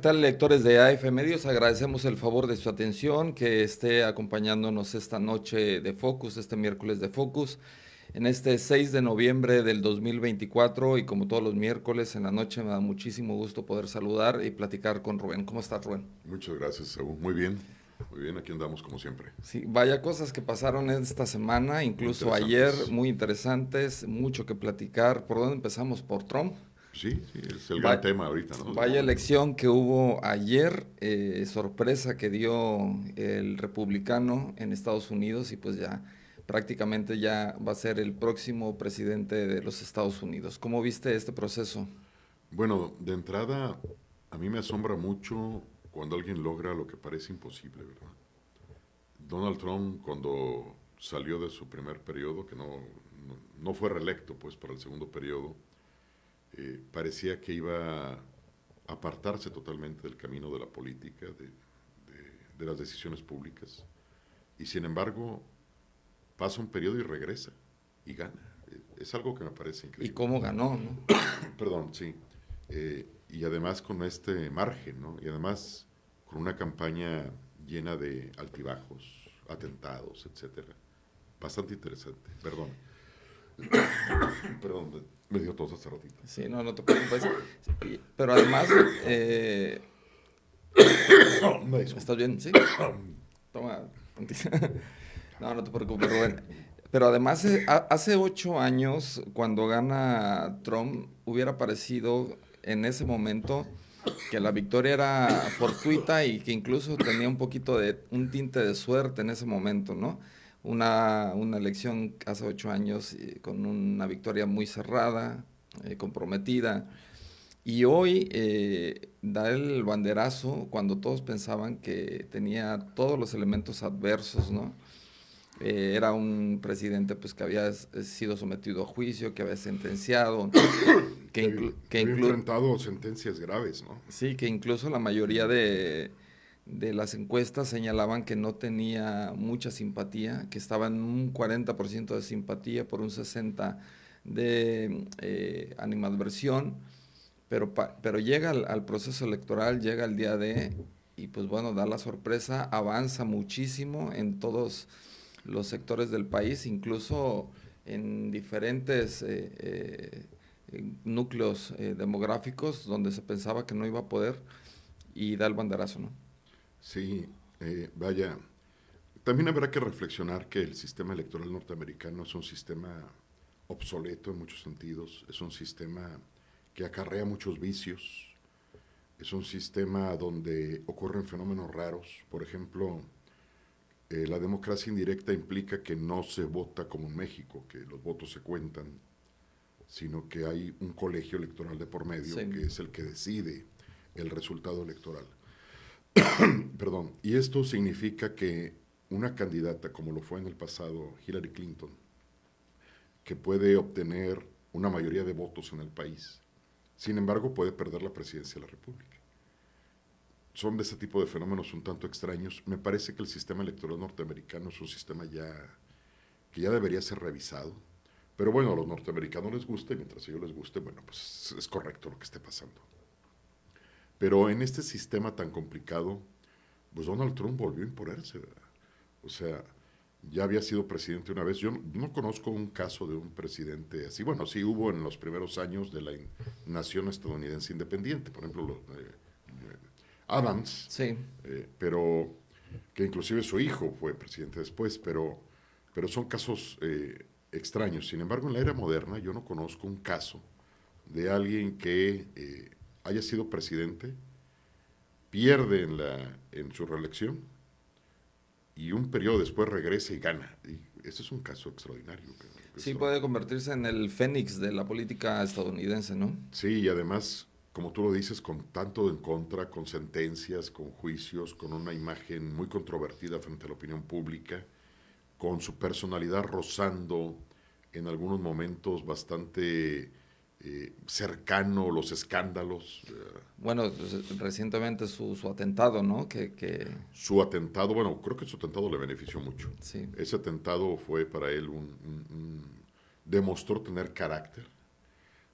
tal, lectores de AF Medios? Agradecemos el favor de su atención, que esté acompañándonos esta noche de Focus, este miércoles de Focus, en este 6 de noviembre del 2024 y como todos los miércoles en la noche me da muchísimo gusto poder saludar y platicar con Rubén. ¿Cómo estás, Rubén? Muchas gracias, Saúl. Muy bien, aquí andamos como siempre. Sí, vaya cosas que pasaron esta semana, Muy incluso ayer, interesantes. muy interesantes, mucho que platicar. ¿Por dónde empezamos? ¿Por Trump? Sí, sí, es el gran Va- tema ahorita, ¿no? Del Vaya momento. elección que hubo ayer, sorpresa que dio el republicano en Estados Unidos y pues ya prácticamente ya va a ser el próximo presidente de los Estados Unidos. ¿Cómo viste este proceso? Bueno, de entrada, a mí me asombra mucho cuando alguien logra lo que parece imposible, ¿verdad? Donald Trump, cuando salió de su primer periodo, que no fue reelecto, pues, para el segundo periodo, parecía que iba a apartarse totalmente del camino de la política, de las decisiones públicas. Y sin embargo, pasa un periodo y regresa y gana. Es algo que me parece ¿Y increíble. cómo ganó, no? Perdón, sí. Y además con este margen, ¿no? Y además con una campaña llena de altibajos, atentados, etcétera. Bastante interesante. Perdón. Perdón, me dio tos hace ratito. Sí, no, no te preocupes. Pero además, Me ¿estás disculpo. bien? Sí. Toma. No, no te preocupes, Rubén. Pero además, hace 8 años, cuando gana Trump, hubiera parecido en ese momento que la victoria era fortuita y que incluso tenía un poquito de un tinte de suerte en ese momento, ¿no? Una elección hace 8 años con una victoria muy cerrada, comprometida. Y hoy da el banderazo cuando todos pensaban que tenía todos los elementos adversos, ¿no? Era un presidente pues que había sido sometido a juicio, que había sentenciado, Que había enfrentado sentencias graves, ¿no? sí, que incluso la mayoría de las encuestas señalaban que no tenía mucha simpatía, que estaba en un 40% de simpatía por un 60% de animadversión, pero llega al proceso electoral, llega el día de, y pues bueno, da la sorpresa, avanza muchísimo en todos los sectores del país, incluso en diferentes núcleos demográficos donde se pensaba que no iba a poder y da el banderazo, ¿no? Sí, vaya. También habrá que reflexionar que el sistema electoral norteamericano es un sistema obsoleto en muchos sentidos, es un sistema que acarrea muchos vicios, es un sistema donde ocurren fenómenos raros. Por ejemplo, la democracia indirecta implica que no se vota como en México, que los votos se cuentan, sino que hay un colegio electoral de por medio que Sí, es el que decide el resultado electoral. Perdón, y esto significa que una candidata, como lo fue en el pasado Hillary Clinton, que puede obtener una mayoría de votos en el país, sin embargo puede perder la presidencia de la República. Son de ese tipo de fenómenos un tanto extraños. Me parece que el sistema electoral norteamericano es un sistema que ya debería ser revisado. Pero bueno, a los norteamericanos les gusta y mientras a ellos les guste, bueno, pues es correcto lo que esté pasando. Pero en este sistema tan complicado, pues Donald Trump volvió a imponerse, ¿verdad? O sea, ya había sido presidente una vez. Yo no conozco un caso de un presidente así. Bueno, sí hubo en los primeros años de la nación estadounidense independiente, por ejemplo, Adams, sí. pero que inclusive su hijo fue presidente después, pero son casos extraños. Sin embargo, en la era moderna yo no conozco un caso de alguien que haya sido presidente, pierde en su reelección y un periodo después regresa y gana. Y ese es un caso extraordinario. Sí puede Extraordinario. convertirse en el fénix de la política estadounidense, ¿no? Sí, y además, como tú lo dices, con tanto en contra, con sentencias, con juicios, con una imagen muy controvertida frente a la opinión pública, con su personalidad rozando en algunos momentos bastante cercano los escándalos. Bueno, pues, recientemente su atentado, ¿no? Que Su atentado, bueno, creo que su atentado le benefició mucho. sí, Ese atentado fue para él demostró tener carácter,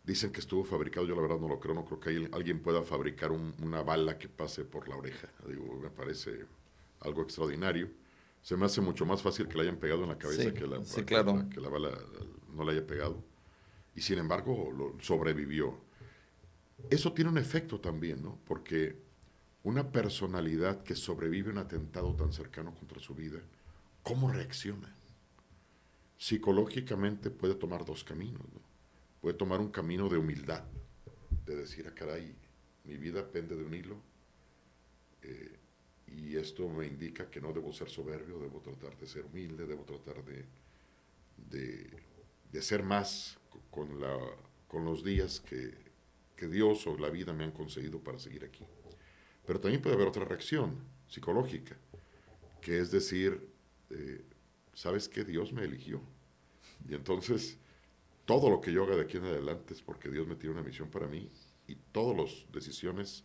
Dicen que estuvo fabricado, yo la verdad no lo creo, no creo que alguien pueda fabricar una bala que pase por la oreja. Digo, me parece algo extraordinario. Se me hace mucho más fácil que le hayan pegado en la cabeza Sí, que sí, claro. que la bala no le haya pegado. Y sin embargo, sobrevivió. Eso tiene un efecto también, ¿no? Porque una personalidad que sobrevive a un atentado tan cercano contra su vida, ¿cómo reacciona? Psicológicamente puede tomar dos caminos, ¿no? Puede tomar un camino de humildad, de decir, ah, caray, mi vida pende de un hilo, eh, y esto me indica que no debo ser soberbio, debo tratar de ser humilde, debo tratar de, de ser más con los días que Dios o la vida me han concedido para seguir aquí. Pero también puede haber otra reacción psicológica, que es decir, eh, ¿sabes qué? Dios me eligió. Y entonces, todo lo que yo haga de aquí en adelante es porque Dios me tiene una misión para mí y todas las decisiones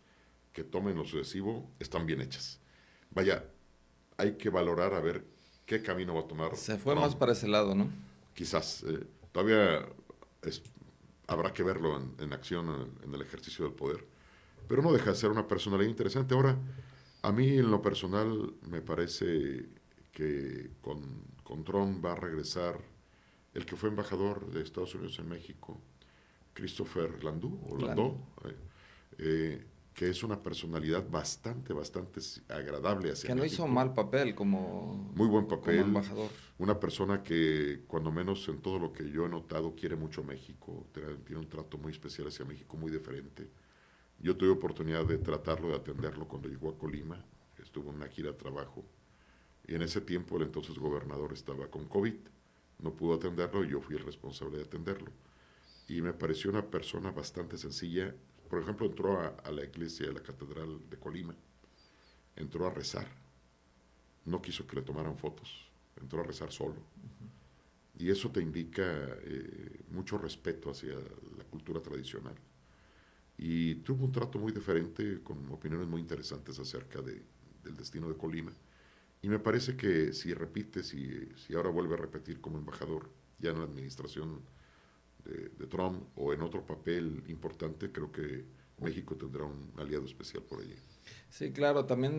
que tome en lo sucesivo están bien hechas. Vaya, hay que valorar a ver qué camino va a tomar Se fue más Trump. para ese lado, ¿no? Quizás todavía es, habrá que verlo en acción en el ejercicio del poder, pero no deja de ser una personalidad interesante. Ahora, a mí en lo personal me parece que con Trump va a regresar el que fue embajador de Estados Unidos en México, Christopher Landau, o Land- Landau, eh, que es una personalidad bastante agradable hacia que no hizo México. mal papel Muy buen como papel, embajador. una persona que cuando menos en todo lo que yo he notado quiere mucho México, tiene un trato muy especial hacia México, muy diferente. Yo tuve oportunidad de tratarlo, de atenderlo cuando llegó a Colima, estuvo en una gira de trabajo, y en ese tiempo el entonces gobernador estaba con COVID, no pudo atenderlo y yo fui el responsable de atenderlo. Y me pareció una persona bastante sencilla. Por ejemplo, entró a la iglesia de la Catedral de Colima, entró a rezar, no quiso que le tomaran fotos, entró a rezar solo. Y eso te indica mucho respeto hacia la cultura tradicional. Y tuvo un trato muy diferente, con opiniones muy interesantes acerca del destino de Colima. Y me parece que si repite, si ahora vuelve a repetir como embajador, ya en la administración de Trump o en otro papel importante, creo que México tendrá un aliado especial por allí. Sí, claro, también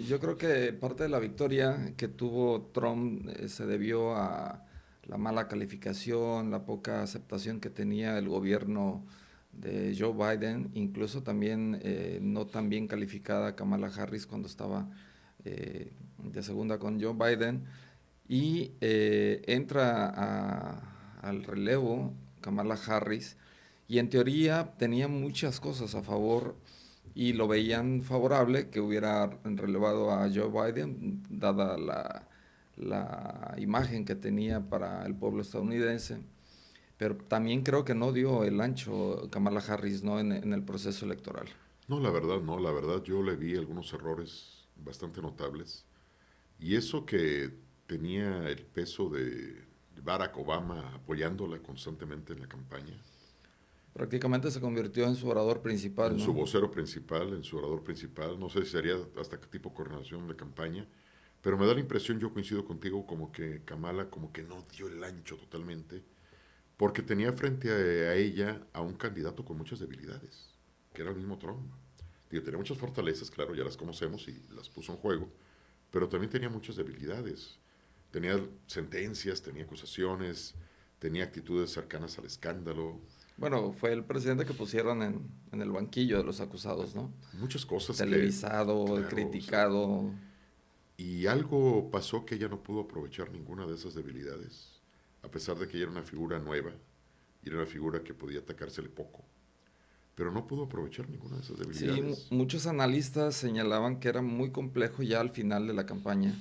yo creo que parte de la victoria que tuvo Trump se debió a la mala calificación, la poca aceptación que tenía el gobierno de Joe Biden, incluso también no tan bien calificada Kamala Harris cuando estaba de segunda con Joe Biden, y entra al relevo Kamala Harris, y en teoría tenía muchas cosas a favor y lo veían favorable que hubiera relevado a Joe Biden, dada la imagen que tenía para el pueblo estadounidense. Pero también creo que no dio el ancho Kamala Harris, ¿no? En el proceso electoral. No, la verdad, no, la verdad yo le vi algunos errores bastante notables. Y eso que tenía el peso de Barack Obama apoyándola constantemente en la campaña, Prácticamente se convirtió en su orador principal, en su ¿no? vocero principal, en su orador principal, no sé si sería hasta qué tipo de coordinación de campaña, pero me da la impresión, yo coincido contigo, como que Kamala como que no dio el ancho totalmente, porque tenía frente a ella a un candidato con muchas debilidades, que era el mismo Trump. Digo, tenía muchas fortalezas, claro, ya las conocemos y las puso en juego, pero también tenía muchas debilidades. Tenía sentencias, tenía acusaciones, tenía actitudes cercanas al escándalo, Bueno, fue el presidente que pusieron en el banquillo de los acusados, ¿no? muchas cosas que, Televisado, claro, o sea, criticado. y algo pasó que ella no pudo aprovechar ninguna de esas debilidades, a pesar de que ella era una figura nueva y era una figura que podía atacársele poco, pero no pudo aprovechar ninguna de esas Sí, debilidades. muchos analistas señalaban que era muy complejo ya al final de la campaña,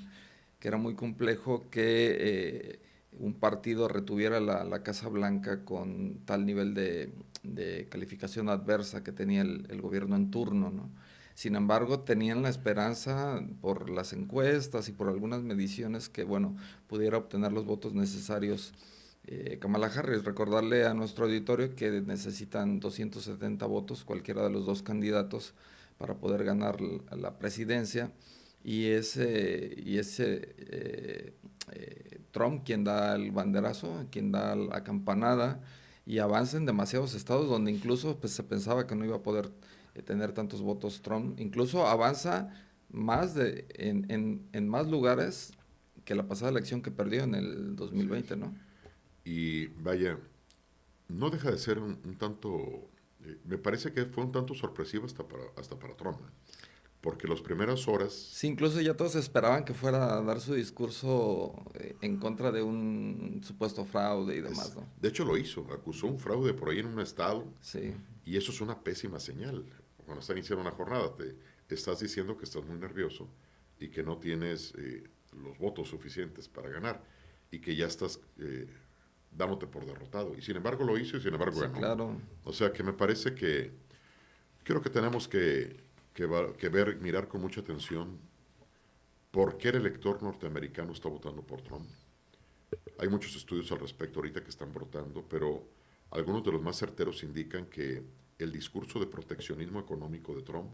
que era muy complejo que un partido retuviera la Casa Blanca con tal nivel de calificación adversa que tenía el gobierno en turno, ¿no? Sin embargo, tenían la esperanza por las encuestas y por algunas mediciones que, bueno, pudiera obtener los votos necesarios Kamala Harris. Recordarle a nuestro auditorio que necesitan 270 votos cualquiera de los dos candidatos para poder ganar la presidencia, y ese Trump quien da el banderazo, quien da la campanada, y avanza en demasiados estados donde incluso pues, se pensaba que no iba a poder tener tantos votos Trump. Incluso avanza más en más lugares que la pasada elección que perdió en el Así es. 2020, ¿no? Y vaya, no deja de ser un tanto, me parece que fue un tanto sorpresivo hasta para Trump, ¿eh? Porque las primeras horas, Sí, incluso ya todos esperaban que fuera a dar su discurso en contra de un supuesto fraude y demás, ¿no? de hecho lo hizo, acusó un fraude por ahí en un estado, Sí, y eso es una pésima señal. Cuando están iniciando una jornada, te estás diciendo que estás muy nervioso y que no tienes los votos suficientes para ganar y que ya estás dándote por derrotado. Y sin embargo lo hizo y sin embargo sí, ganó. claro. O sea que me parece que creo que tenemos que ver, mirar con mucha atención por qué el elector norteamericano está votando por Trump. Hay muchos estudios al respecto ahorita que están brotando, pero algunos de los más certeros indican que el discurso de proteccionismo económico de Trump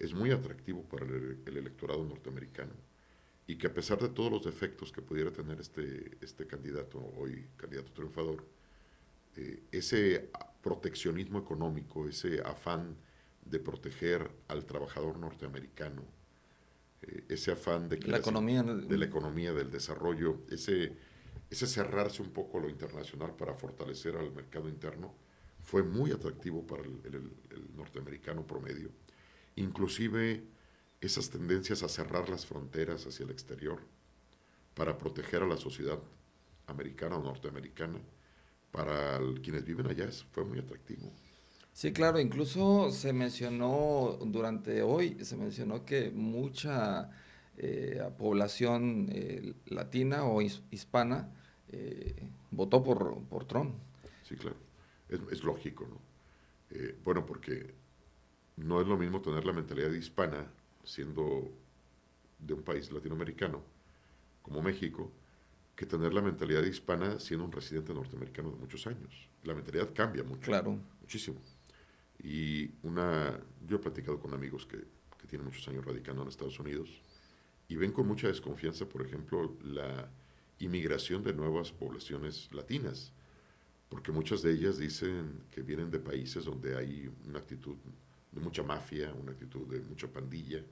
es muy atractivo para el electorado norteamericano y que a pesar de todos los defectos que pudiera tener este candidato, hoy candidato triunfador, ese proteccionismo económico, ese afán de proteger al trabajador norteamericano, ese afán de que La economía, de la economía, del desarrollo, ese cerrarse un poco a lo internacional para fortalecer al mercado interno, fue muy atractivo para el norteamericano promedio. Inclusive esas tendencias a cerrar las fronteras hacia el exterior para proteger a la sociedad americana o norteamericana, para quienes viven allá, fue muy atractivo. sí, claro, incluso se mencionó durante hoy, se mencionó que mucha población latina o hispana votó por Trump. Sí, claro. Es lógico, ¿no? Bueno, porque no es lo mismo tener la mentalidad hispana siendo de un país latinoamericano como México que tener la mentalidad hispana siendo un residente norteamericano de muchos años. La mentalidad cambia mucho, Claro. muchísimo. Yo he platicado con amigos que tienen muchos años radicando en Estados Unidos y ven con mucha desconfianza, por ejemplo, la inmigración de nuevas poblaciones latinas, porque muchas de ellas dicen que vienen de países donde hay una actitud de mucha mafia, una actitud de mucha pandilla,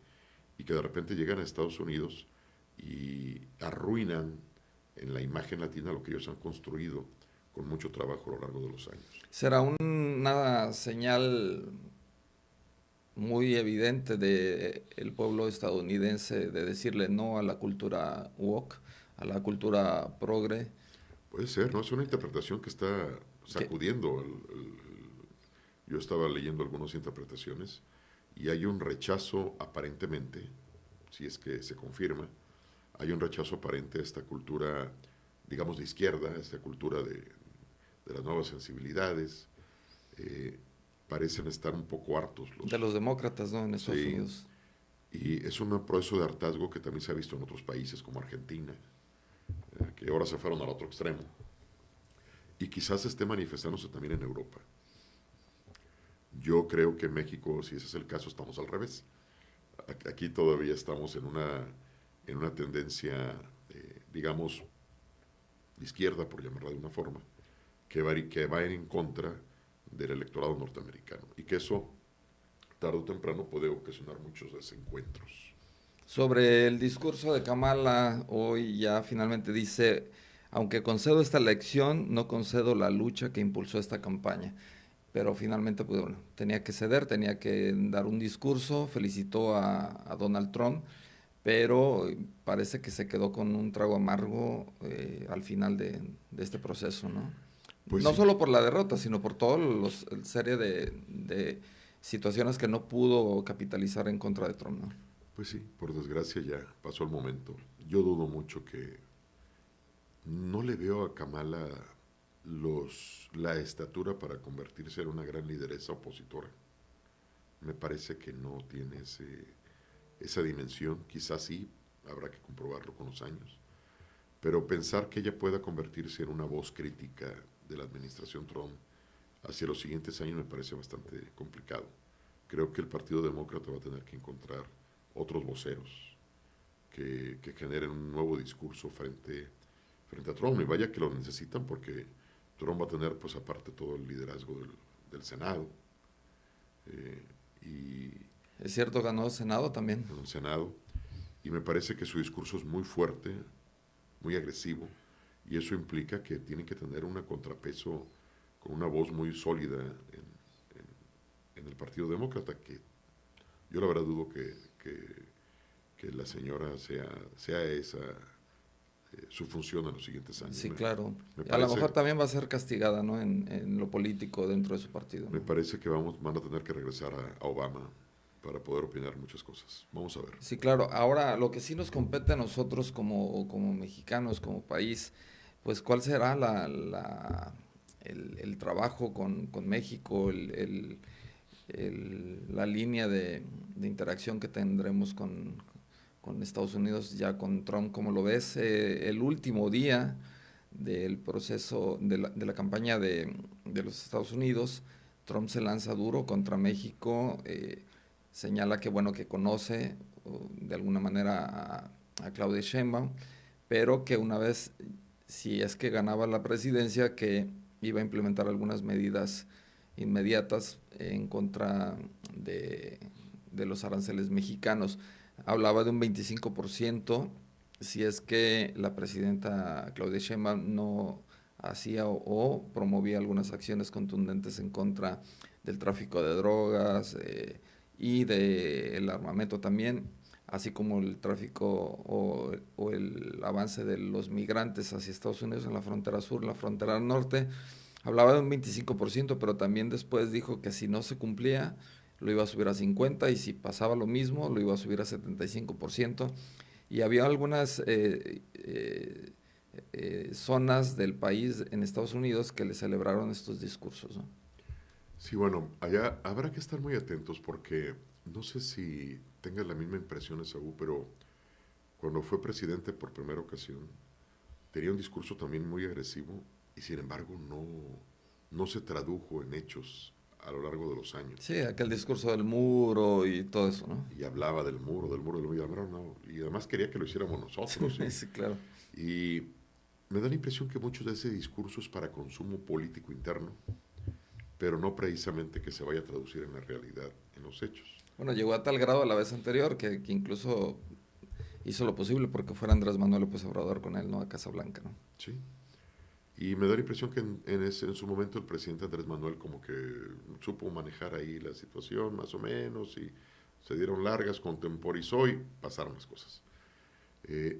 y que de repente llegan a Estados Unidos y arruinan en la imagen latina lo que ellos han construido con mucho trabajo a lo largo de los años. Será una señal muy evidente de el pueblo estadounidense de decirle no a la cultura woke, a la cultura progre, Puede ser, ¿no? Es una interpretación que está que sacudiendo. Yo estaba leyendo algunas interpretaciones y hay un rechazo aparentemente, si es que se confirma, hay un rechazo aparente a esta cultura, digamos, de izquierda, a esta cultura de las nuevas sensibilidades. Eh, Parecen estar un poco hartos de los demócratas, ¿no? En Estados Sí, Unidos. y es un proceso de hartazgo que también se ha visto en otros países como Argentina, que ahora se fueron al otro extremo. Y quizás esté manifestándose también en Europa. Yo creo que en México, si ese es el caso, estamos al revés. Aquí todavía estamos en una tendencia, digamos, izquierda, por llamarla de una forma, que va a ir en contra del electorado norteamericano. Y que eso, tarde o temprano, puede ocasionar muchos desencuentros. Sobre el discurso de Kamala, hoy ya finalmente dice, aunque concedo esta elección, no concedo la lucha que impulsó esta campaña. Pero finalmente, pues bueno, tenía que ceder, tenía que dar un discurso, felicitó a Donald Trump, pero parece que se quedó con un trago amargo al final de este proceso, ¿no? Pues No sí, solo por la derrota, sino por toda la serie de situaciones que no pudo capitalizar en contra de Trump, ¿no? pues sí, por desgracia ya pasó el momento. Yo dudo mucho que no le veo a Kamala la estatura para convertirse en una gran lideresa opositora. Me parece que no tiene esa dimensión. Quizás sí, habrá que comprobarlo con los años. Pero pensar que ella pueda convertirse en una voz crítica de la administración Trump hacia los siguientes años me parece bastante complicado. Creo que el Partido Demócrata va a tener que encontrar otros voceros que generen un nuevo discurso frente a Trump. Y vaya que lo necesitan porque Trump va a tener, pues aparte, todo el liderazgo del Senado. Y Es cierto, ganó Senado también. en el Senado. Y me parece que su discurso es muy fuerte, muy agresivo, y eso implica que tiene que tener un contrapeso con una voz muy sólida en el Partido Demócrata, que yo la verdad dudo que la señora sea esa su función en los siguientes años. Sí, claro. Me A lo parece, mejor también va a ser castigada, ¿no? En lo político dentro de su partido, me ¿no? parece que van a tener que regresar a Obama para poder opinar muchas cosas. Vamos a ver. Sí, claro. Ahora, lo que sí nos compete a nosotros como mexicanos, como país, pues cuál será el trabajo con México, la línea de interacción que tendremos con Estados Unidos, ya con Trump, como lo ves, el último día del proceso de la campaña de los Estados Unidos, Trump se lanza duro contra México, señala que bueno que conoce de alguna manera a Claudia Sheinbaum, pero que una vez, si es que ganaba la presidencia, que iba a implementar algunas medidas inmediatas en contra de, de los aranceles mexicanos. Hablaba de un 25% si es que la presidenta Claudia Sheinbaum no hacía o promovía algunas acciones contundentes en contra del tráfico de drogas y del armamento también, así como el tráfico o el avance de los migrantes hacia Estados Unidos en la frontera sur, en la frontera norte. Hablaba de un 25%, pero también después dijo que si no se cumplía, lo iba a subir a 50% y si pasaba lo mismo, lo iba a subir a 75%. Y había algunas zonas del país en Estados Unidos que le celebraron estos discursos, ¿no? Sí, bueno, allá habrá que estar muy atentos porque no sé si tengas la misma impresión, Esaú, pero cuando fue presidente por primera ocasión, tenía un discurso también muy agresivo y sin embargo no se tradujo en hechos a lo largo de los años. Sí, aquel discurso del muro y todo eso, ¿no? Y hablaba del muro, del muro, del muro, y no, y además quería que lo hiciéramos nosotros. Sí, claro. Y me da la impresión que muchos de ese discurso es para consumo político interno, pero no precisamente que se vaya a traducir en la realidad, en los hechos. Bueno, llegó a tal grado la vez anterior que incluso hizo lo posible porque fuera Andrés Manuel López Obrador con él, ¿no? A Casablanca, ¿no? Sí. Y me da la impresión que en su momento el presidente Andrés Manuel como que supo manejar ahí la situación más o menos y se dieron largas, contemporizó y pasaron las cosas.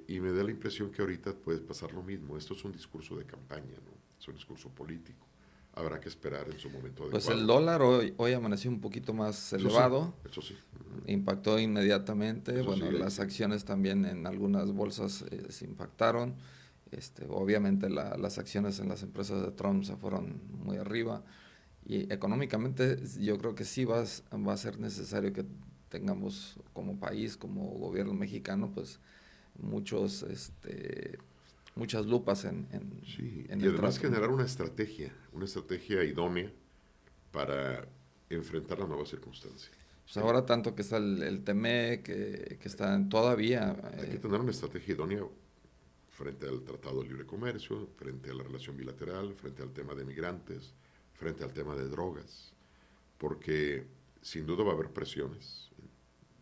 Y me da la impresión que ahorita puede pasar lo mismo. Esto es un discurso de campaña, ¿no? Es un discurso político. Habrá que esperar en su momento Pues adecuado. el dólar hoy amaneció un poquito más Eso elevado, sí, eso sí. impactó inmediatamente, Eso sí, bueno, ahí las sí. acciones también en algunas bolsas se impactaron, obviamente las acciones en las empresas de Trump se fueron muy arriba y económicamente yo creo que sí va a ser necesario que tengamos como país, como gobierno mexicano, pues muchos, muchas lupas Sí, en y el además trato, ¿no? generar una estrategia idónea para enfrentar la nueva circunstancia. Pues ¿Sí? ahora tanto que está el TME, que está todavía, Hay que tener una estrategia idónea frente al Tratado de Libre Comercio, frente a la relación bilateral, frente al tema de migrantes, frente al tema de drogas, porque sin duda va a haber presiones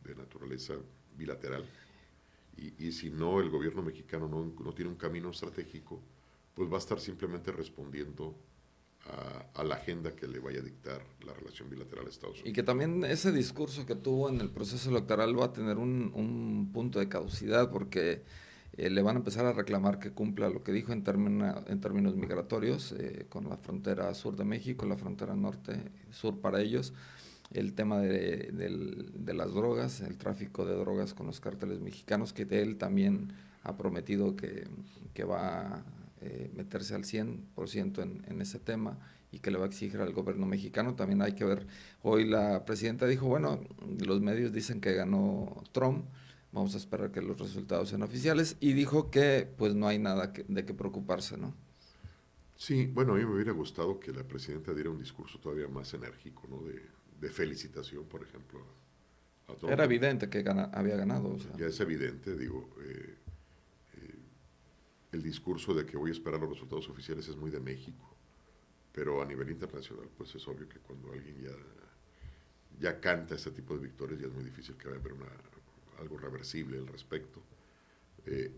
de naturaleza bilateral y si no el gobierno mexicano no tiene un camino estratégico, pues va a estar simplemente respondiendo a la agenda que le vaya a dictar la relación bilateral a Estados y que Unidos. también ese discurso que tuvo en el proceso electoral va a tener un punto de caducidad porque le van a empezar a reclamar que cumpla lo que dijo en términos migratorios con la frontera sur de México, la frontera norte, sur para ellos, el tema de las drogas, el tráfico de drogas con los cárteles mexicanos, que de él también ha prometido que va a meterse al 100% en ese tema y que le va a exigir al gobierno mexicano. También hay que ver, hoy la presidenta dijo, bueno, los medios dicen que ganó Trump, vamos a esperar que los resultados sean oficiales, y dijo que pues no hay nada de qué preocuparse, ¿no? Sí, bueno, a mí me hubiera gustado que la presidenta diera un discurso todavía más enérgico, ¿no? De felicitación, por ejemplo, a Trump. Era evidente que había ganado, o sea. Ya es evidente, digo, el discurso de que voy a esperar los resultados oficiales es muy de México. pero a nivel internacional, pues es obvio que cuando alguien ya canta ese tipo de victorias, ya es muy difícil que vaya a haber algo reversible al respecto. Eh,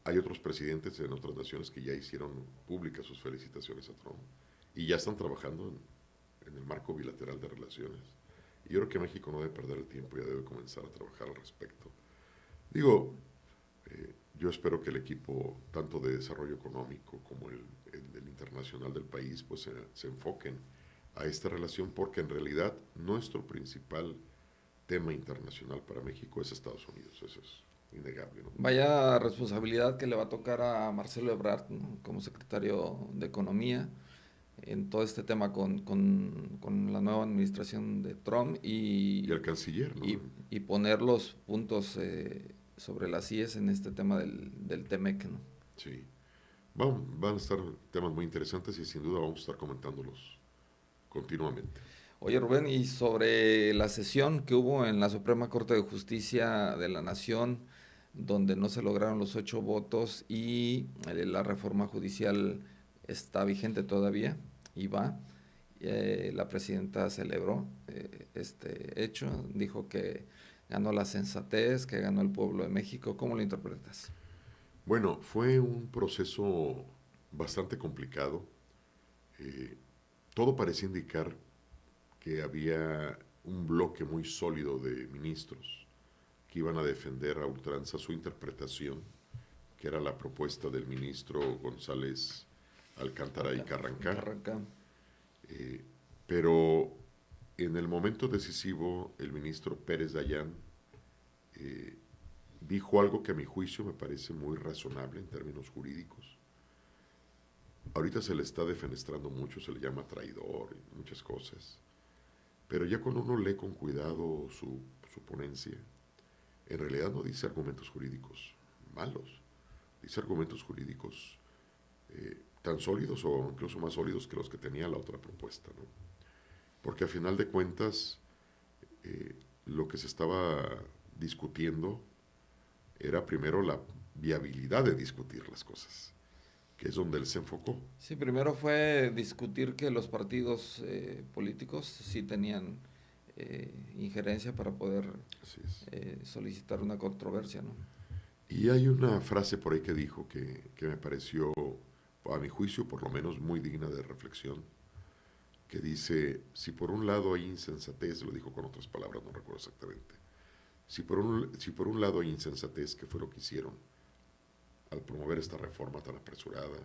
Hay otros presidentes en otras naciones que ya hicieron públicas sus felicitaciones a Trump y ya están trabajando en el marco bilateral de relaciones. Y yo creo que México no debe perder el tiempo, ya debe comenzar a trabajar al respecto. Digo, yo espero que el equipo, tanto de desarrollo económico como el internacional del país, pues se enfoquen a esta relación, porque en realidad nuestro principal tema internacional para México es Estados Unidos, eso es innegable, ¿no? Vaya responsabilidad que le va a tocar a Marcelo Ebrard, ¿no? Como secretario de Economía en todo este tema con la nueva administración de Trump Y el canciller, ¿no? y poner los puntos sobre las IES en este tema del TEMEC, ¿no? Sí. Van a estar temas muy interesantes y sin duda vamos a estar comentándolos continuamente. Oye, Rubén, y sobre la sesión que hubo en la Suprema Corte de Justicia de la Nación, donde no se lograron los 8 votos y la reforma judicial está vigente todavía y va. La presidenta celebró este hecho, dijo que ganó la sensatez, que ganó el pueblo de México. ¿Cómo lo interpretas? Bueno, fue un proceso bastante complicado. Eh, Todo parecía indicar que había un bloque muy sólido de ministros que iban a defender a ultranza su interpretación, que era la propuesta del ministro González Alcántara y Carrancá. Carranca. Eh, pero en el momento decisivo, el ministro Pérez Dayán eh, dijo algo que a mi juicio me parece muy razonable en términos jurídicos. Ahorita se le está defenestrando mucho, se le llama traidor y muchas cosas. Pero ya cuando uno lee con cuidado su ponencia, en realidad no dice argumentos jurídicos malos, dice argumentos jurídicos tan sólidos o incluso más sólidos que los que tenía la otra propuesta, ¿no? Porque a final de cuentas, lo que se estaba discutiendo era primero la viabilidad de discutir las cosas, que es donde él se enfocó. Sí, primero fue discutir que los partidos políticos sí tenían injerencia para poder Así es. solicitar una controversia, ¿no? Y hay una frase por ahí que dijo que me pareció, a mi juicio, por lo menos muy digna de reflexión, que dice, si por un lado hay insensatez, lo dijo con otras palabras, no recuerdo exactamente, si por un lado hay insensatez, que fue lo que hicieron al promover esta reforma tan apresurada,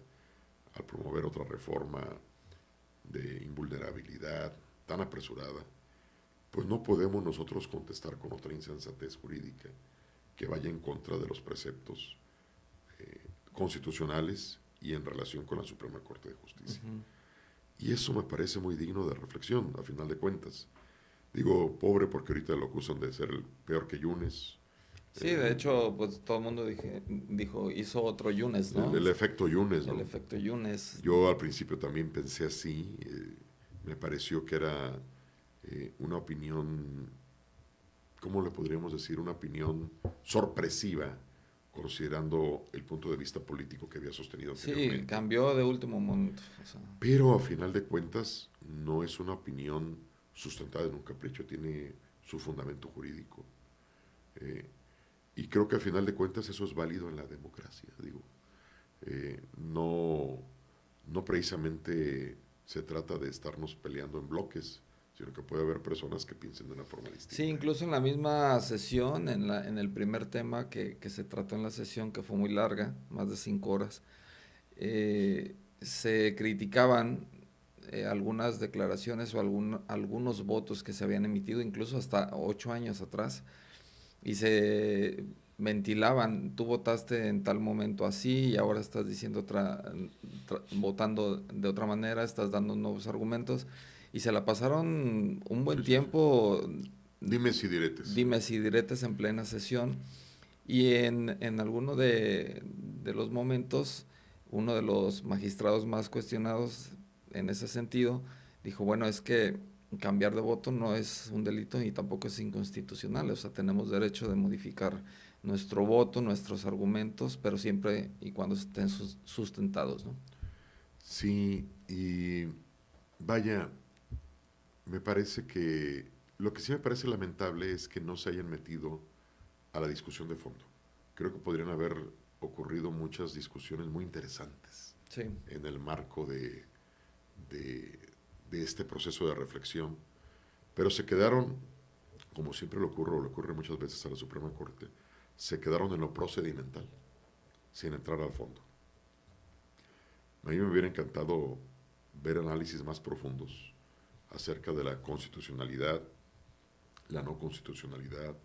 al promover otra reforma de invulnerabilidad tan apresurada, pues no podemos nosotros contestar con otra insensatez jurídica que vaya en contra de los preceptos constitucionales y en relación con la Suprema Corte de Justicia. Ujú. Y eso me parece muy digno de reflexión, a final de cuentas. Digo, pobre porque ahorita lo acusan de ser el peor que Yunes. Sí, de hecho, pues todo el mundo dijo, hizo otro Yunes, ¿no? El efecto Yunes, El ¿no? efecto Yunes. Yo al principio también pensé así, me pareció que era una opinión, ¿cómo le podríamos decir? Una opinión sorpresiva, considerando el punto de vista político que había sostenido Sí, anteriormente. cambió de último momento. O sea, Pero a final de cuentas no es una opinión sustentada en un capricho, tiene su fundamento jurídico. Eh, y creo que a final de cuentas eso es válido en la democracia, digo. No precisamente se trata de estarnos peleando en bloques, sino que puede haber personas que piensen de una forma distinta. sí, incluso en la misma sesión, en el primer tema que se trató en la sesión, que fue muy larga, más de 5 horas, se criticaban algunas declaraciones o algunos votos que se habían emitido, incluso hasta 8 años atrás, y se ventilaban, tú votaste en tal momento así y ahora estás diciendo votando de otra manera, estás dando nuevos argumentos, y se la pasaron un buen Sí, sí, sí. tiempo Dimes y diretes. dimes y diretes en plena sesión, y en alguno de los momentos, uno de los magistrados más cuestionados en ese sentido dijo, bueno, es que cambiar de voto no es un delito y tampoco es inconstitucional, o sea, tenemos derecho de modificar nuestro voto, nuestros argumentos, pero siempre y cuando estén sustentados, ¿no? Sí, y vaya, me parece que lo que sí me parece lamentable es que no se hayan metido a la discusión de fondo. Creo que podrían haber ocurrido muchas discusiones muy interesantes Sí. en el marco de, de este proceso de reflexión, pero se quedaron, como siempre le ocurre, o le ocurre muchas veces a la Suprema Corte, se quedaron en lo procedimental, sin entrar al fondo. A mí me hubiera encantado ver análisis más profundos acerca de la constitucionalidad, la no constitucionalidad,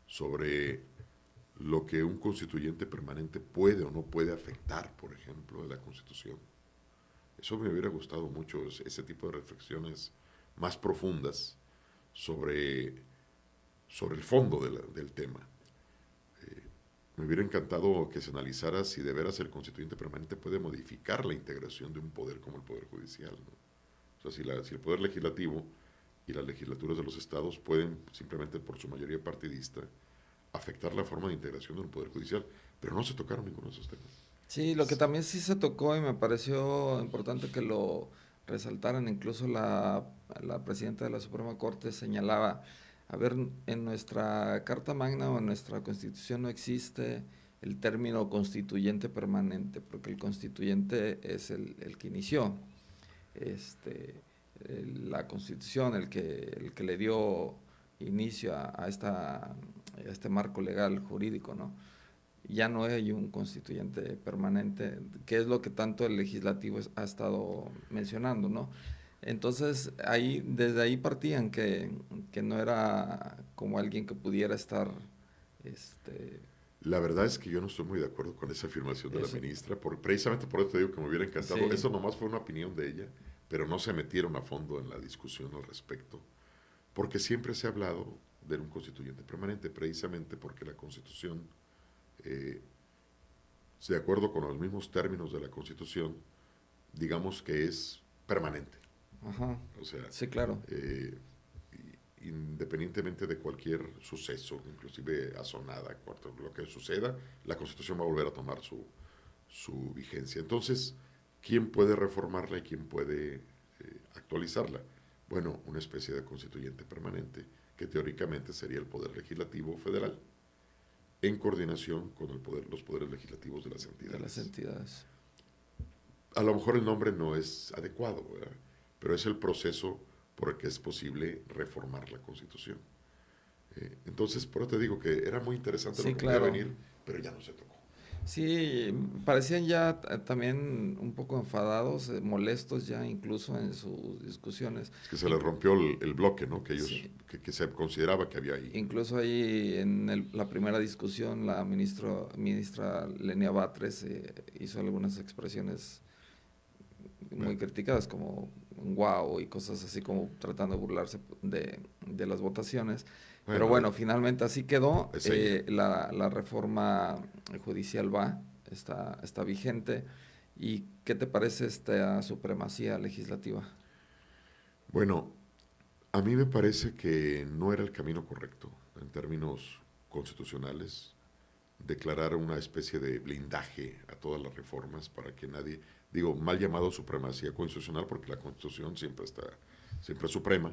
sobre lo que un constituyente permanente puede o no puede afectar, por ejemplo, de la Constitución. Eso me hubiera gustado mucho, ese tipo de reflexiones más profundas sobre, sobre el fondo del tema. Me hubiera encantado que se analizara si de veras el constituyente permanente puede modificar la integración de un poder como el Poder Judicial, ¿no? O sea, si el Poder Legislativo y las legislaturas de los estados pueden, simplemente por su mayoría partidista, afectar la forma de integración del Poder Judicial, pero no se tocaron ninguno de esos temas. Sí, lo que también sí se tocó y me pareció importante que lo resaltaran, incluso la presidenta de la Suprema Corte señalaba, a ver, en nuestra Carta Magna o en nuestra Constitución no existe el término constituyente permanente, porque el constituyente es el que inició la Constitución, el que le dio inicio a este marco legal jurídico, ¿no? Ya no hay un constituyente permanente, que es lo que tanto el legislativo ha estado mencionando, ¿no? Entonces, desde ahí partían que no era como alguien que pudiera estar, este, La verdad es que yo no estoy muy de acuerdo con esa afirmación de la eso, ministra, precisamente por eso te digo que me hubiera encantado. sí, Eso nomás fue una opinión de ella, pero no se metieron a fondo en la discusión al respecto, porque siempre se ha hablado de un constituyente permanente, precisamente porque la Constitución, eh, de acuerdo con los mismos términos de la Constitución, digamos que es permanente. ajá, O sea, sí, claro, eh, independientemente de cualquier suceso, inclusive asonada, lo que suceda, la Constitución va a volver a tomar su vigencia. Entonces, ¿quién puede reformarla y quién puede actualizarla? Bueno, una especie de constituyente permanente, que teóricamente sería el Poder Legislativo Federal, en coordinación con los poderes legislativos de las de las entidades. entidades. A lo mejor el nombre no es adecuado, ¿verdad? Pero es el proceso por el que es posible reformar la Constitución. Entonces, por eso te digo que era muy interesante lo Sí, que podía claro. venir, pero ya no se tocó. Sí, parecían ya también un poco enfadados, molestos ya incluso en sus discusiones. Es que se les Inc- rompió el bloque, ¿no? Que ellos, sí, que se consideraba que había ahí. incluso ahí en la primera discusión la ministra Lenia Batres hizo algunas expresiones muy Bueno, criticadas como wow y cosas así como tratando de burlarse de las votaciones. Pero bueno, bueno, finalmente así quedó. es ella. La reforma judicial está vigente. ¿Y qué te parece esta supremacía legislativa? Bueno, a mí me parece que no era el camino correcto en términos constitucionales declarar una especie de blindaje a todas las reformas para que nadie, digo, mal llamado supremacía constitucional porque la Constitución siempre es suprema,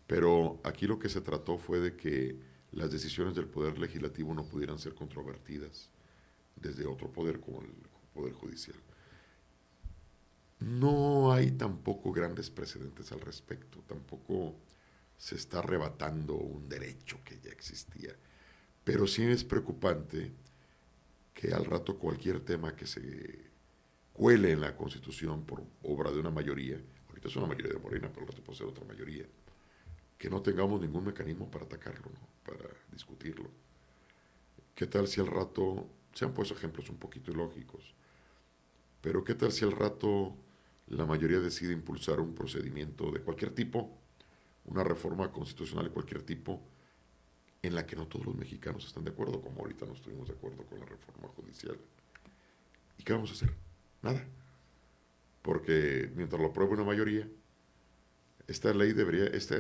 pero aquí lo que se trató fue de que las decisiones del Poder Legislativo no pudieran ser controvertidas desde otro poder como el Poder Judicial. No hay tampoco grandes precedentes al respecto, tampoco se está arrebatando un derecho que ya existía, pero sí es preocupante que al rato cualquier tema que se cuele en la Constitución por obra de una mayoría, ahorita es una mayoría de Morena, pero al rato puede ser otra mayoría, que no tengamos ningún mecanismo para atacarlo, ¿no? Para discutirlo. ¿Qué tal si al rato, se han puesto ejemplos un poquito ilógicos, pero qué tal si al rato la mayoría decide impulsar un procedimiento de cualquier tipo, una reforma constitucional de cualquier tipo, en la que no todos los mexicanos están de acuerdo, como ahorita no estuvimos de acuerdo con la reforma judicial? ¿Y qué vamos a hacer? Nada. Porque mientras lo apruebe una mayoría, esta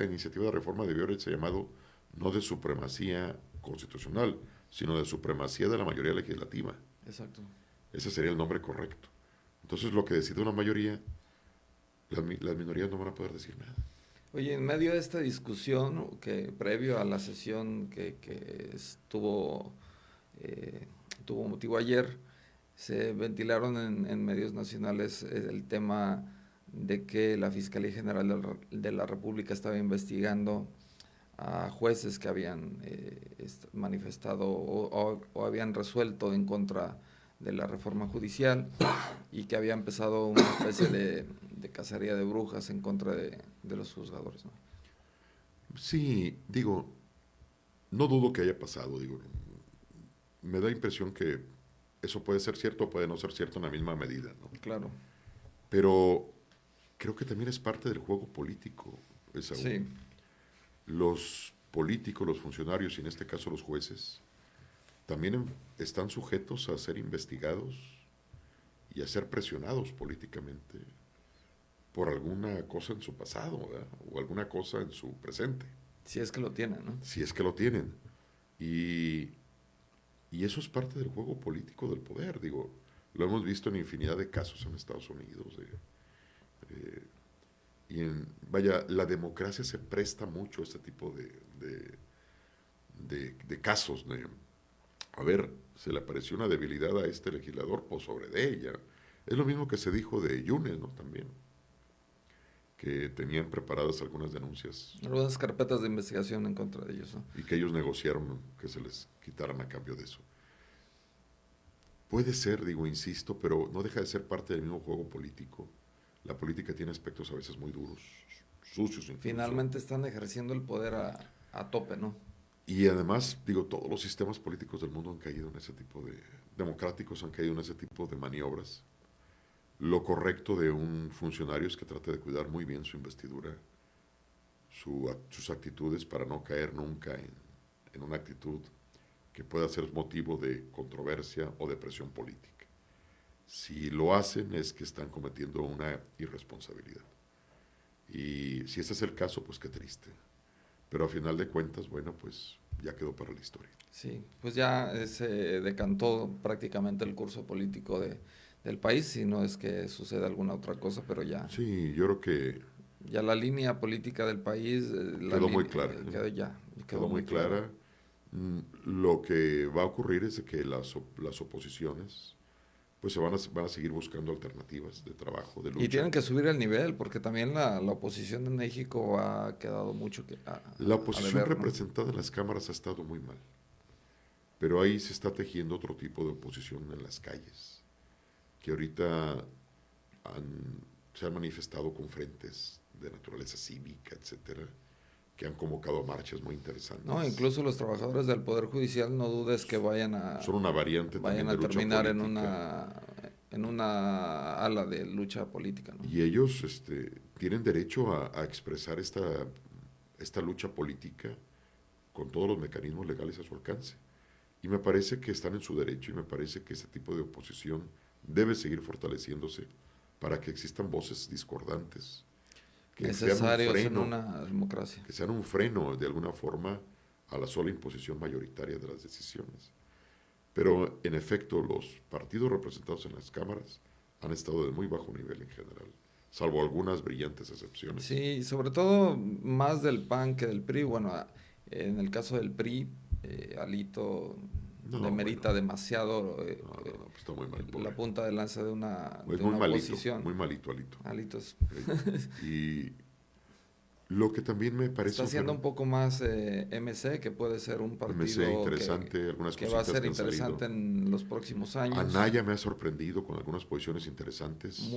iniciativa de reforma debió haberse llamado no de supremacía constitucional, sino de supremacía de la mayoría legislativa. Exacto. Ese sería el nombre correcto. Entonces lo que decide una mayoría las minorías no van a poder decir nada. Oye, en medio de esta discusión, que previo a la sesión que tuvo motivo ayer, se ventilaron en medios nacionales el tema de que la Fiscalía General de la República estaba investigando a jueces que habían manifestado o habían resuelto en contra de la reforma judicial y que había empezado una especie de cacería de brujas en contra de los juzgadores, ¿no? Sí, digo, no dudo que haya pasado, digo, me da impresión que eso puede ser cierto o puede no ser cierto en la misma medida, ¿no? Claro. Pero creo que también es parte del juego político, Esaú. Sí. Los políticos, los funcionarios, y en este caso los jueces, también están sujetos a ser investigados y a ser presionados políticamente por alguna cosa en su pasado, ¿verdad? O alguna cosa en su presente. Si es que lo tienen, ¿no? Si es que lo tienen. Y, y eso es parte del juego político del poder, digo, lo hemos visto en infinidad de casos en Estados Unidos. Vaya, la democracia se presta mucho a este tipo de casos. A ver, se le apareció una debilidad a este legislador, pues sobre de ella. Es lo mismo que se dijo de Yunes, ¿no? También, que tenían preparadas algunas denuncias. Algunas carpetas de investigación en contra de ellos, ¿no? Y que ellos negociaron que se les quitaran a cambio de eso. Puede ser, digo, insisto, pero no deja de ser parte del mismo juego político. La política tiene aspectos a veces muy duros, sucios incluso. Finalmente están ejerciendo el poder a tope, ¿no? Y además, digo, todos los sistemas políticos del mundo han caído en ese tipo democráticos han caído en ese tipo de maniobras. Lo correcto de un funcionario es que trate de cuidar muy bien su investidura, sus actitudes para no caer nunca en una actitud que pueda ser motivo de controversia o de presión política. Si lo hacen es que están cometiendo una irresponsabilidad. Y si ese es el caso, pues qué triste. Pero a final de cuentas, bueno, pues ya quedó para la historia. Sí, pues ya se decantó prácticamente el curso político del país, si no es que sucede alguna otra cosa, pero ya. Sí, yo creo que ya la línea política del país quedó muy clara. Quedó muy clara. Lo que va a ocurrir es que las oposiciones pues van a seguir buscando alternativas de trabajo, de lucha. Y tienen que subir el nivel, porque también la oposición de México ha quedado mucho la oposición deber, ¿no? representada en las cámaras ha estado muy mal, pero ahí se está tejiendo otro tipo de oposición en las calles, que ahorita se han manifestado con frentes de naturaleza cívica, etcétera, que han convocado marchas muy interesantes. No, incluso los trabajadores del Poder Judicial, no dudes que son una variante vayan también a de lucha terminar política. en una ala de lucha política, ¿no? Y ellos tienen derecho a expresar esta lucha política con todos los mecanismos legales a su alcance. Y me parece que están en su derecho y me parece que ese tipo de oposición debe seguir fortaleciéndose para que existan voces discordantes. Necesarios en una democracia. Que sean un freno de alguna forma a la sola imposición mayoritaria de las decisiones. Pero en efecto los partidos representados en las cámaras han estado de muy bajo nivel en general, salvo algunas brillantes excepciones. Sí, sobre todo más del PAN que del PRI. Bueno, en el caso del PRI, Alito demerita demasiado pues está muy mal, la punta de lanza de una, es de muy una malito, oposición. muy malito Alito. Alito es... Y lo que también me parece... Está haciendo un poco más MC, que puede ser un partido MC interesante, algunas que va a ser interesante en los próximos años. Anaya me ha sorprendido con algunas posiciones interesantes.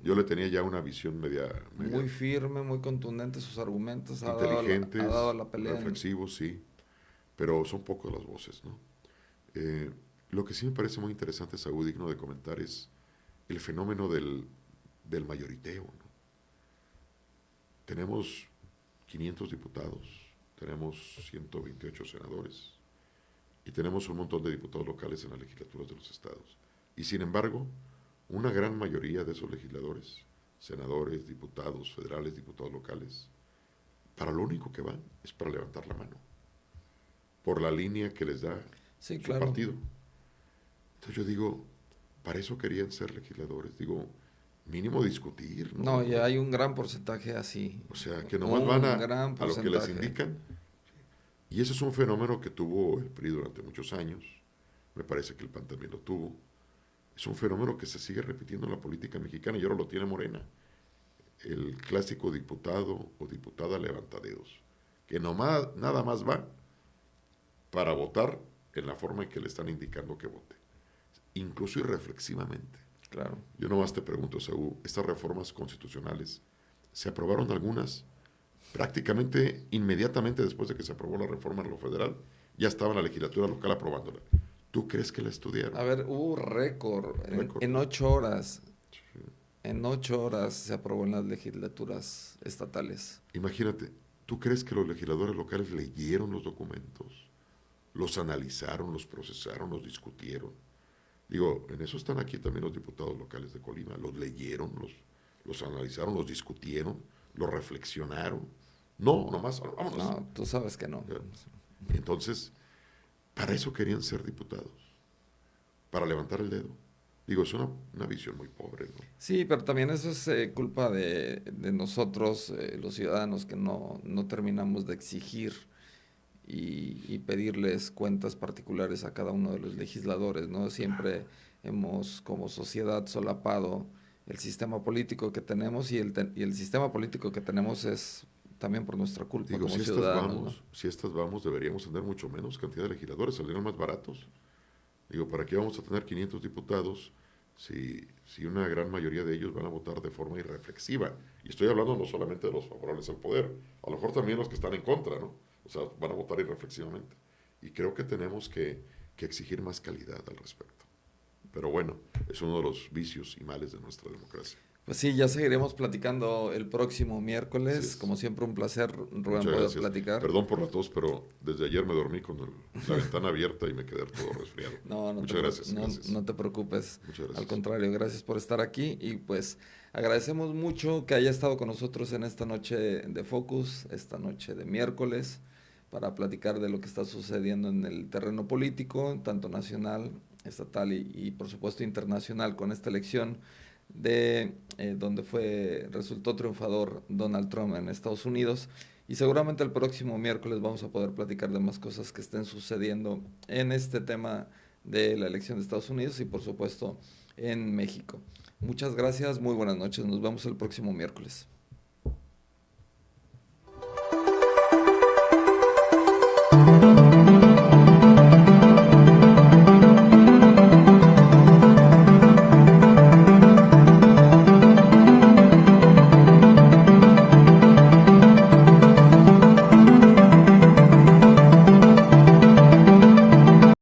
Yo le tenía ya una visión media muy firme, muy contundente sus argumentos. Inteligentes, ha dado la pelea. Reflexivos, sí. Pero son pocas las voces, ¿no? Lo que sí me parece muy interesante, Saúl, digno de comentar, es el fenómeno del mayoriteo, ¿no? Tenemos 500 diputados, tenemos 128 senadores y tenemos un montón de diputados locales en las legislaturas de los estados. Y sin embargo, una gran mayoría de esos legisladores, senadores, diputados federales, diputados locales, para lo único que van es para levantar la mano, por la línea que les da su partido. Entonces yo digo, para eso querían ser legisladores. Digo, mínimo discutir, No, ¿no? y hay un gran porcentaje así. O sea, que nomás van Un gran a lo que les porcentaje. indican. Y ese es un fenómeno que tuvo el PRI durante muchos años. Me parece que el PAN también lo tuvo. Es un fenómeno que se sigue repitiendo en la política mexicana y ahora lo tiene Morena. El clásico diputado o diputada levantadedos, que nomás, nada más va para votar en la forma en que le están indicando que vote, incluso irreflexivamente. Claro. Yo nomás te pregunto, Saúl, estas reformas constitucionales, se aprobaron algunas prácticamente inmediatamente después de que se aprobó la reforma en lo federal, ya estaba en la legislatura local aprobándola. ¿Tú crees que la estudiaron? A ver, hubo récord Récord, en ¿no? 8 horas. Sí. En 8 horas se aprobó en las legislaturas estatales. Imagínate, ¿tú crees que los legisladores locales leyeron los documentos? Los analizaron, los procesaron, los discutieron. Digo, en eso están aquí también los diputados locales de Colima. Los leyeron, los analizaron, los discutieron, los reflexionaron. No, nomás, vámonos. No, tú sabes que no. Entonces, para eso querían ser diputados, para levantar el dedo. Digo, es una visión muy pobre, ¿no? Sí, pero también eso es culpa de nosotros, los ciudadanos, que no terminamos de exigir y pedirles cuentas particulares a cada uno de los legisladores, ¿no? Siempre hemos, como sociedad, solapado el sistema político que tenemos y el sistema político que tenemos es también por nuestra culpa Digo, como ciudadanos, ¿no? si estas vamos, deberíamos tener mucho menos cantidad de legisladores, saldrían más baratos. Digo, ¿para qué vamos a tener 500 diputados si una gran mayoría de ellos van a votar de forma irreflexiva? Y estoy hablando no solamente de los favorables al poder, a lo mejor también los que están en contra, ¿no? O sea, van a votar irreflexivamente. Y creo que tenemos que exigir más calidad al respecto. Pero bueno, es uno de los vicios y males de nuestra democracia. Pues sí, ya seguiremos platicando el próximo Así miércoles. es. Como siempre, un placer, Rubén, Muchas poder gracias. platicar. Perdón por la tos, pero desde ayer me dormí con la ventana abierta y me quedé todo resfriado. No, Muchas gracias. Gracias. no te preocupes. Muchas gracias. Al contrario, gracias por estar aquí y pues agradecemos mucho que haya estado con nosotros en esta noche de Focus, esta noche de miércoles, para platicar de lo que está sucediendo en el terreno político, tanto nacional, estatal y por supuesto internacional, con esta elección de donde resultó triunfador Donald Trump en Estados Unidos. Y seguramente el próximo miércoles vamos a poder platicar de más cosas que estén sucediendo en este tema de la elección de Estados Unidos y por supuesto en México. Muchas gracias, muy buenas noches, nos vemos el próximo miércoles.